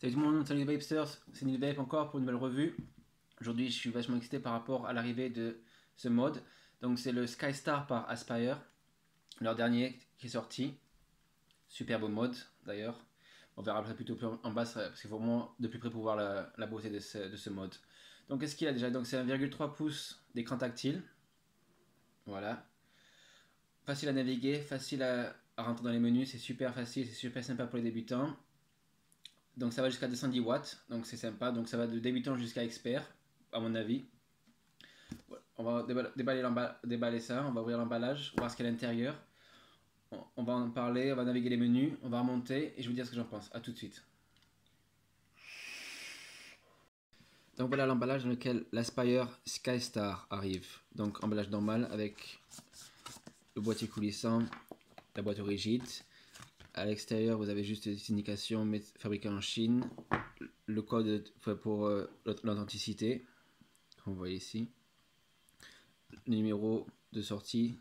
Salut tout le monde, salut les Vapesters, c'est Neil Vape encore pour une nouvelle revue. Aujourd'hui je suis vachement excité par rapport à l'arrivée de ce mode. Donc c'est le Skystar par Aspire, leur dernier qui est sorti. Super beau mode d'ailleurs. On verra après plutôt plus en bas parce qu'il faut vraiment de plus près pour voir la beauté de ce mode. Donc qu'est-ce qu'il a déjà? Donc c'est 1,3 pouces d'écran tactile. Voilà. Facile à naviguer, facile à rentrer dans les menus, c'est super facile, c'est super sympa pour les débutants. Donc ça va jusqu'à 210 watts, donc c'est sympa. Donc ça va de débutant jusqu'à expert, à mon avis. On va déballer ça, on va ouvrir l'emballage, voir ce qu'il y a à l'intérieur. On va en parler, on va naviguer les menus, on va remonter et je vais vous dire ce que j'en pense. A tout de suite. Donc voilà l'emballage dans lequel l'Aspire Skystar arrive. Donc emballage normal avec le boîtier coulissant, la boîte rigide. À l'extérieur, vous avez juste des indications fabriquées en Chine, le code pour l'authenticité, comme vous voyez ici, le numéro de sortie,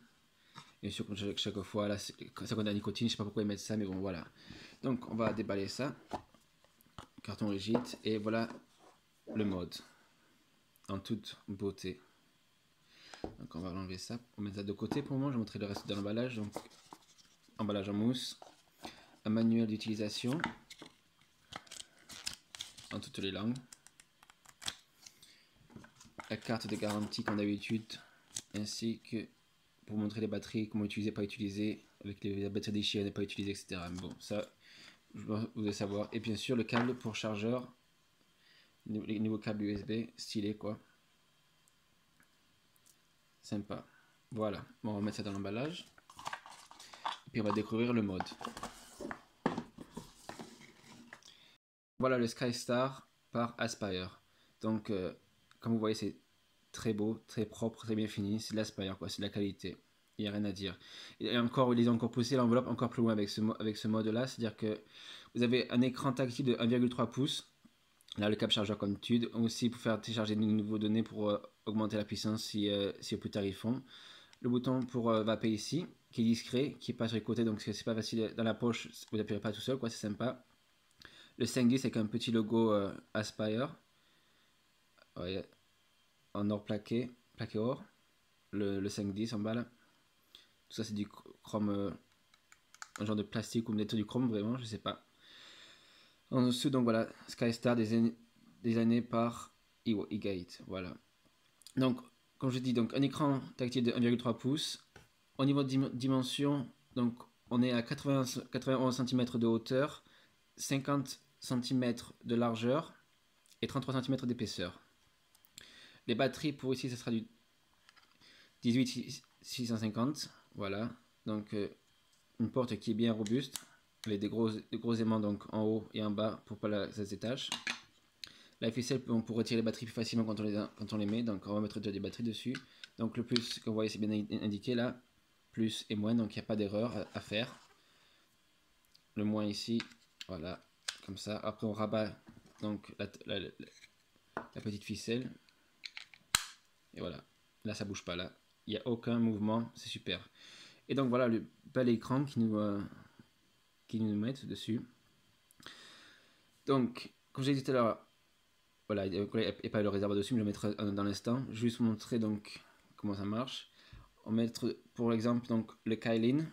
bien sûr, comme chaque fois, là, ça contient la nicotine, je sais pas pourquoi ils mettent ça, mais bon, voilà. Donc, on va déballer ça, carton rigide, et voilà le mode, en toute beauté. Donc, on va enlever ça, on met ça de côté pour moi, je vais montrer le reste de l'emballage. Donc, emballage en mousse, un manuel d'utilisation en toutes les langues, la carte de garantie comme d'habitude, ainsi que pour montrer les batteries, comment utiliser, pas utiliser, avec les batteries déchirées, ne pas utiliser, etc. Mais bon, ça, vous devez savoir. Et bien sûr, le câble pour chargeur, les nouveaux câbles USB, stylé quoi. Sympa. Voilà, bon, on va mettre ça dans l'emballage. Et puis on va découvrir le mode. Voilà le Skystar par Aspire. Donc, comme vous voyez, c'est très beau, très propre, très bien fini. C'est de l'Aspire, quoi, c'est de la qualité. Il n'y a rien à dire. Et encore, ils ont encore poussé l'enveloppe encore plus loin avec ce mode-là. C'est-à-dire que vous avez un écran tactile de 1,3 pouces. Là, le câble chargeur comme d'habitude. Aussi pour faire télécharger de nouvelles données pour augmenter la puissance si au plus tard ils font. Le bouton pour vaper ici, qui est discret, qui est pas sur les côtés, donc c'est pas facile dans la poche. Vous n'appuyez pas tout seul, quoi, c'est sympa. Le 510 avec un petit logo Aspire. Ouais, en or plaqué or. Le 510 en bas là. Tout ça c'est du chrome, un genre de plastique ou peut-être du chrome vraiment, je sais pas. En dessous donc voilà, Skystar designé par eGate, voilà. Donc comme je dis, donc un écran tactile de 1,3 pouces. Au niveau de dimension, donc on est à 91 cm de hauteur, 50 cm de largeur et 33 cm d'épaisseur. Les batteries pour ici, ce sera du 18650, voilà. Donc une porte qui est bien robuste, avec des gros aimants donc en haut et en bas pour pas ça se détache. La ficelle pour retirer les batteries plus facilement quand on les met, donc on va mettre déjà des batteries dessus. Donc le plus que vous voyez c'est bien indiqué là, plus et moins, donc il n'y a pas d'erreur à faire. Le moins ici, voilà, comme ça. Après on rabat donc la petite ficelle. Et voilà, là ça bouge pas là. Il n'y a aucun mouvement, c'est super. Et donc voilà le bel écran qui nous met dessus. Donc, comme j'ai dit tout à l'heure, voilà, il n'y a pas le réservoir dessus, mais je le mettrai dans l'instant. Je vais juste vous montrer donc comment ça marche. On va mettre pour l'exemple donc le Kylin.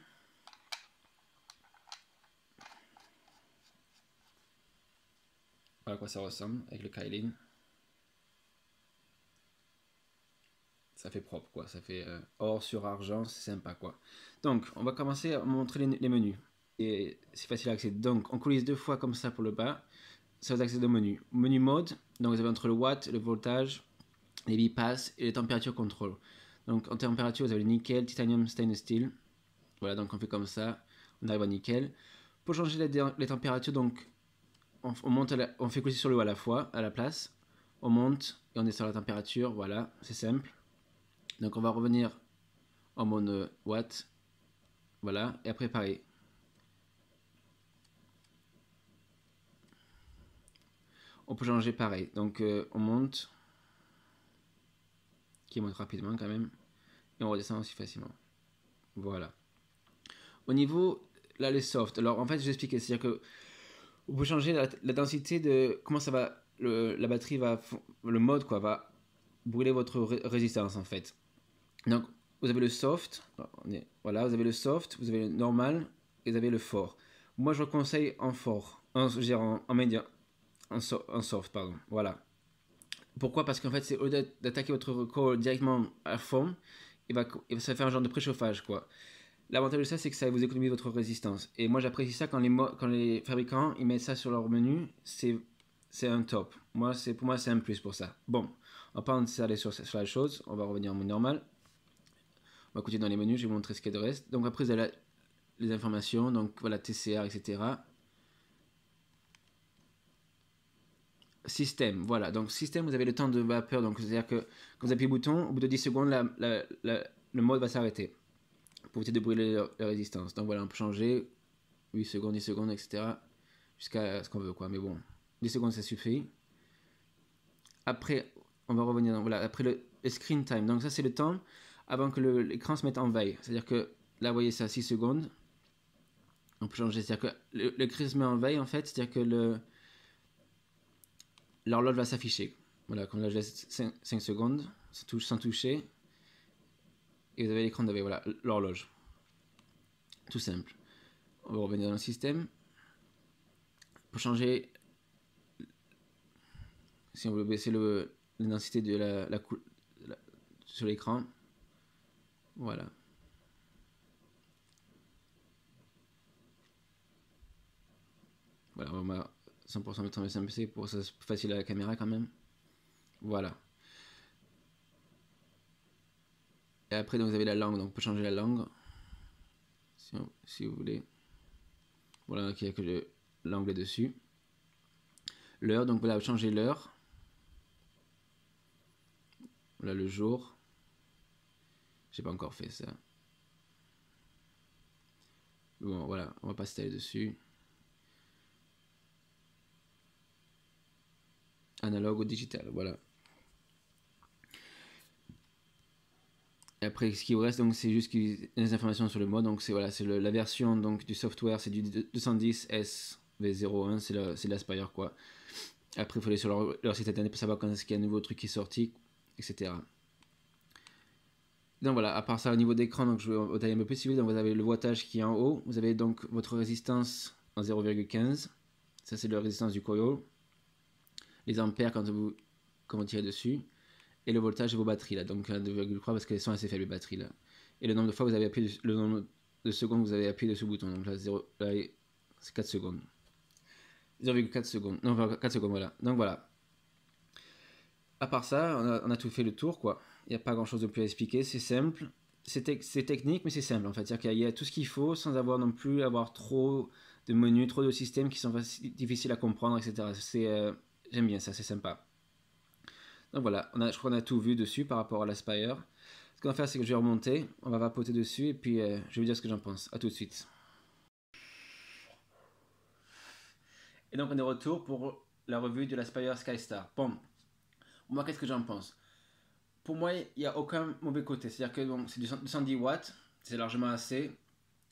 Voilà à quoi ça ressemble avec le Kylin. Ça fait propre quoi, ça fait or sur argent, c'est sympa quoi. Donc on va commencer à montrer les menus. Et c'est facile à accéder. Donc on coulisse deux fois comme ça pour le bas. Ça vous accède au menu. Menu mode, donc vous avez entre le watt, le voltage, les bypass et les températures contrôle. Donc en température, vous avez le nickel, titanium, stainless steel. Voilà, donc on fait comme ça, on arrive à nickel. Pour changer les températures, donc on fait coulisser sur le haut à la fois, à la place. On monte et on descend la température, voilà, c'est simple. Donc on va revenir en mode watt, voilà, et après pareil. On peut changer pareil, donc on monte, qui monte rapidement quand même, et on redescend aussi facilement. Voilà. Au niveau, là les soft, alors en fait je vais expliquer, c'est-à-dire que Vous pouvez changer la densité de comment ça va, la batterie va, le mode quoi, va brûler votre résistance en fait. Donc vous avez le soft, voilà, vous avez le soft, vous avez le normal et vous avez le fort. Moi je vous conseille en fort, en médium, en soft, pardon, voilà. Pourquoi? Parce qu'en fait, c'est au lieu d'attaquer votre corps directement à fond, ça va faire un genre de préchauffage, quoi. L'avantage de ça, c'est que ça vous économise votre résistance. Et moi, j'apprécie ça quand les fabricants ils mettent ça sur leur menu, c'est un top. Pour moi, c'est un plus pour ça. Bon, on va pas s'aller sur la chose, on va revenir en mode normal. On va continuer dans les menus, je vais vous montrer ce qu'il y a de reste. Donc après, vous avez les informations, donc voilà, TCR, etc. Système, voilà. Donc système, vous avez le temps de vapeur. Donc c'est-à-dire que quand vous appuyez le bouton, au bout de 10 secondes, le mode va s'arrêter pour éviter de brûler la résistance. Donc voilà, on peut changer 8 secondes, 10 secondes, etc. Jusqu'à ce qu'on veut, quoi. Mais bon, 10 secondes, ça suffit. Après, on va revenir dans, voilà, après le screen time. Donc ça, c'est le temps avant que l'écran se mette en veille. C'est-à-dire que là, vous voyez ça, 6 secondes. On peut changer. C'est-à-dire que l'écran se met en veille, en fait. C'est-à-dire que l'horloge va s'afficher. Voilà, quand là je laisse 5 secondes, sans toucher. Et vous avez l'écran de veille, voilà, l'horloge. Tout simple. On va revenir dans le système. Pour changer, si on veut baisser l'intensité de sur l'écran, voilà. Voilà, on va 100% mettre en SMPC pour que ça soit facile à la caméra quand même. Voilà. Et après, donc, vous avez la langue, donc on peut changer la langue. Si vous voulez. Voilà, il n'y a que l'anglais dessus. L'heure, donc voilà, changer l'heure. Voilà le jour. J'ai pas encore fait ça. Bon, voilà, on va pas s'étaler dessus. Analogue ou digital, voilà. Et après, ce qui vous reste, donc, c'est juste les informations sur le mode. Donc, c'est voilà, la version donc, du software, c'est du 210SV01, c'est l'Aspire, quoi. Après, il faut aller sur leur site internet pour savoir quand est-ce qu'il y a un nouveau truc qui est sorti, etc. Donc voilà, à part ça, au niveau d'écran, donc je vais au taille un peu plus civil. Donc vous avez le wattage qui est en haut. Vous avez donc votre résistance en 0,15. Ça, c'est la résistance du coil. Les ampères quand vous tirez dessus. Et le voltage de vos batteries là, donc 2,3 parce qu'elles sont assez faibles les batteries là. Et le nombre de fois vous avez appuyé, le nombre de secondes que vous avez appuyé dessus le bouton, donc là, c'est 4 secondes. 0,4 secondes, non 4 secondes voilà, donc voilà. À part ça, on a tout fait le tour quoi, il n'y a pas grand chose de plus à expliquer, c'est simple, c'est technique mais c'est simple en fait, c'est-à-dire qu'il y a tout ce qu'il faut sans avoir non plus avoir trop de menus, trop de systèmes qui sont difficiles à comprendre, etc. J'aime bien ça, c'est sympa. Donc voilà, je crois qu'on a tout vu dessus par rapport à l'Aspire. Ce qu'on va faire, c'est que je vais remonter, on va vapoter dessus et puis je vais vous dire ce que j'en pense. A tout de suite. Et donc on est de retour pour la revue de l'Aspire Skystar. Bon, moi qu'est-ce que j'en pense? Pour moi, il n'y a aucun mauvais côté. C'est-à-dire que bon, c'est 210 watts, c'est largement assez.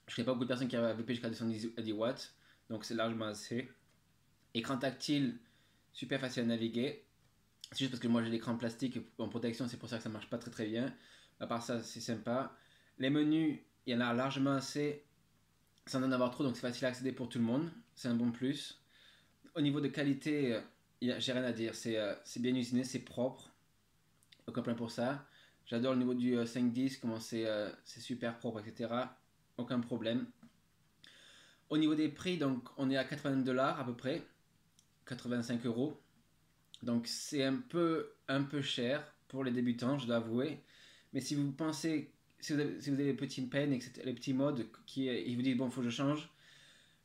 Je ne connais pas beaucoup de personnes qui avaient VP jusqu'à 210 watts, donc c'est largement assez. Écran tactile, super facile à naviguer. C'est juste parce que moi j'ai l'écran plastique en protection, c'est pour ça que ça marche pas très très bien. À part ça, c'est sympa. Les menus, il y en a largement assez sans en avoir trop, donc c'est facile à accéder pour tout le monde. C'est un bon plus. Au niveau de qualité, j'ai rien à dire. C'est bien usiné, c'est propre. Aucun problème pour ça. J'adore le niveau du 5.10, comment c'est super propre, etc. Aucun problème. Au niveau des prix, donc on est à 80$ à peu près. 85 euros. Donc c'est un peu cher pour les débutants, je dois avouer. Mais si vous pensez, si vous avez les petits peines, etc., les petits modes ils vous disent bon, faut que je change,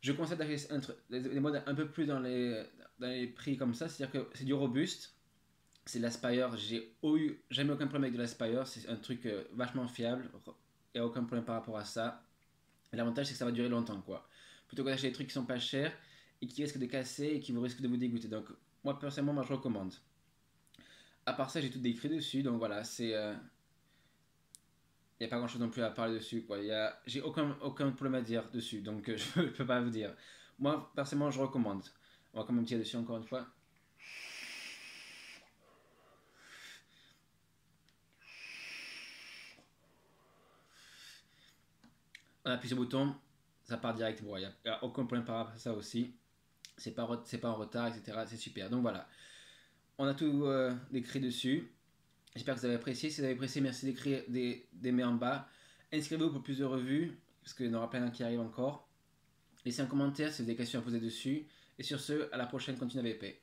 je conseille d'acheter les modes un peu plus dans les prix comme ça. C'est-à-dire que c'est du robuste, c'est l'Aspire. J'ai jamais aucun problème avec de l'Aspire, c'est un truc vachement fiable. Il n'y a aucun problème par rapport à ça. Et l'avantage, c'est que ça va durer longtemps, quoi. Plutôt que d'acheter des trucs qui sont pas chers et qui risquent de casser et qui vous risquent de vous dégoûter. Donc moi personnellement, je recommande. À part ça, j'ai tout décrit dessus, donc voilà, il n'y a pas grand chose non plus à parler dessus, quoi. J'ai aucun problème à dire dessus, donc je peux pas vous dire. Moi, personnellement, je recommande. On va quand même tirer dessus encore une fois. On appuie sur le bouton, ça part direct. Bon, il n'y a aucun problème par rapport à ça aussi. C'est pas en retard, etc. C'est super. Donc voilà, on a tout décrit dessus. J'espère que vous avez apprécié. Si vous avez apprécié, merci d'écrire, d'aimer en bas. Inscrivez-vous pour plus de revues, parce qu'il y en aura plein qui arrivent encore. Laissez un commentaire si vous avez des questions à poser dessus. Et sur ce, à la prochaine, continuez à paix.